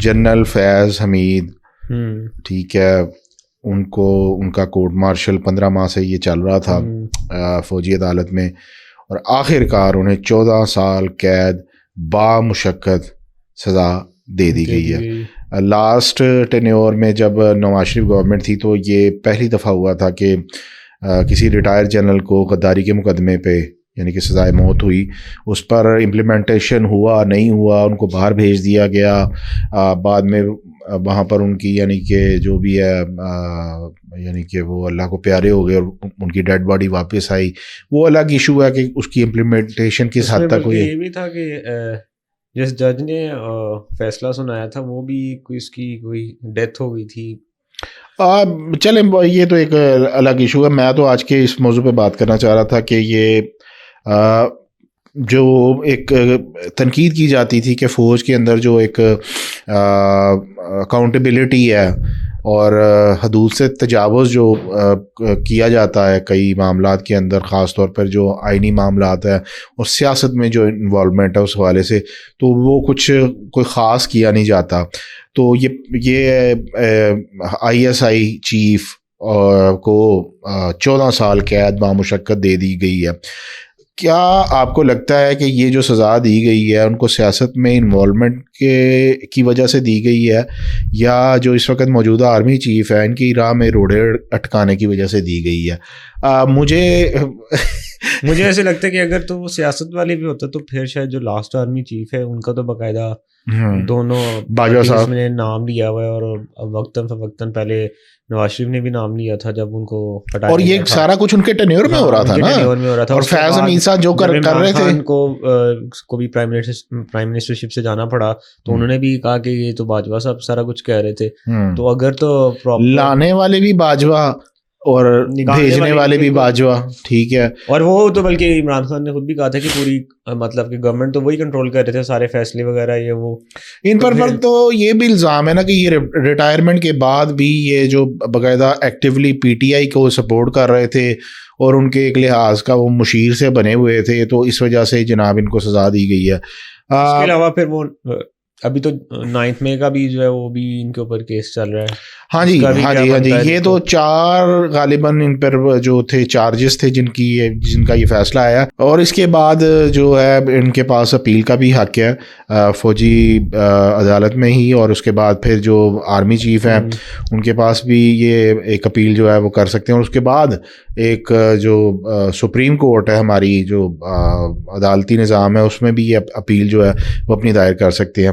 General فیض حمید، ٹھیک ہے، ان کا کورٹ مارشل 15 ماہ سے یہ چل رہا تھا فوجی عدالت میں، اور آخر کار انہیں 14 سال قید بامشقت سزا دے دی گئی ہے۔ لاسٹ ٹینیور میں جب نواز شریف گورنمنٹ تھی تو یہ پہلی دفعہ ہوا تھا کہ کسی ریٹائر جنرل کو غداری کے مقدمے پہ یعنی کہ سزائے موت ہوئی، اس پر امپلیمنٹیشن ہوا نہیں ہوا، ان کو باہر بھیج دیا گیا، بعد میں وہاں پر ان کی یعنی کہ جو بھی ہے یعنی کہ وہ اللہ کو پیارے ہو گئے اور ان کی ڈیڈ باڈی واپس آئی، وہ الگ ایشو ہے کہ اس کی امپلیمنٹیشن کس حد تک ہوئی۔ یہ بھی تھا کہ جس جج نے فیصلہ سنایا تھا وہ بھی اس کی کوئی ڈیتھ ہو گئی تھی۔ چلیں یہ تو ایک الگ ایشو ہے، میں تو آج کے اس موضوع پہ بات کرنا چاہ رہا تھا کہ یہ جو ایک تنقید کی جاتی تھی کہ فوج کے اندر جو ایک اکاؤنٹیبلٹی ہے اور حدود سے تجاوز جو کیا جاتا ہے کئی معاملات کے اندر، خاص طور پر جو آئینی معاملات ہیں اور سیاست میں جو انوالومنٹ ہے اس حوالے سے، تو وہ کوئی خاص کیا نہیں جاتا۔ تو یہ ISI چیف کو 14 سال قید بامشقت دے دی گئی ہے۔ کیا آپ کو لگتا ہے کہ یہ جو سزا دی گئی ہے ان کو سیاست میں انوالومنٹ کی وجہ سے دی گئی ہے، یا جو اس وقت موجودہ آرمی چیف ہے ان کی راہ میں روڑے اٹکانے کی وجہ سے دی گئی ہے؟ مجھے ایسے لگتا ہے کہ اگر تو وہ سیاست والے بھی ہوتا تو پھر شاید جو لاسٹ آرمی چیف ہے ان کا تو باقاعدہ دونوں باجوہ صاحب نے نام لیا ہوا ہے، اور وقتاً فوقتاً پہلے نواز شریف نے بھی نام لیا تھا جب ان کو ہٹایا، اور یہ سارا کچھ ان کے ٹینیور میں ہو رہا تھا نا، اور فیض حمید صاحب جو کر رہے تھے ان کو بھی پرائم منسٹرشپ سے جانا پڑا، تو انہوں نے بھی کہا کہ یہ تو باجوہ صاحب سارا کچھ کہہ رہے تھے، تو اگر تو لانے والے بھی باجوہ اور بھیجنے والے بھی باجوہ، ٹھیک ہے، اور وہ تو بلکہ عمران خان نے خود بھی کہا تھا کہ پوری مطلب کہ گورنمنٹ تو وہی کنٹرول کر رہے تھے سارے فیصلے وغیرہ یہ وہ۔ ان پر تو یہ بھی الزام ہے نا کہ یہ ریٹائرمنٹ کے بعد بھی یہ جو باقاعدہ ایکٹیولی PTI کو سپورٹ کر رہے تھے اور ان کے ایک لحاظ کا وہ مشیر سے بنے ہوئے تھے، تو اس وجہ سے جناب ان کو سزا دی گئی ہے۔ اس کے علاوہ پھر وہ ابھی تو 9 مئی کا بھی جو ہے وہ بھی ان کے اوپر کیس چل رہا ہے۔ ہاں جی یہ تو 4 غالباً ان پر جو تھے چارجز تھے جن کا یہ فیصلہ آیا، اور اس کے بعد جو ہے ان کے پاس اپیل کا بھی حق ہے فوجی عدالت میں ہی، اور اس کے بعد پھر جو آرمی چیف ہیں ان کے پاس بھی یہ ایک اپیل جو ہے وہ کر سکتے ہیں، اور اس کے بعد ایک جو سپریم کورٹ ہے ہماری جو عدالتی نظام ہے اس میں بھی یہ اپیل جو ہے وہ اپنی دائر کر سکتے ہیں۔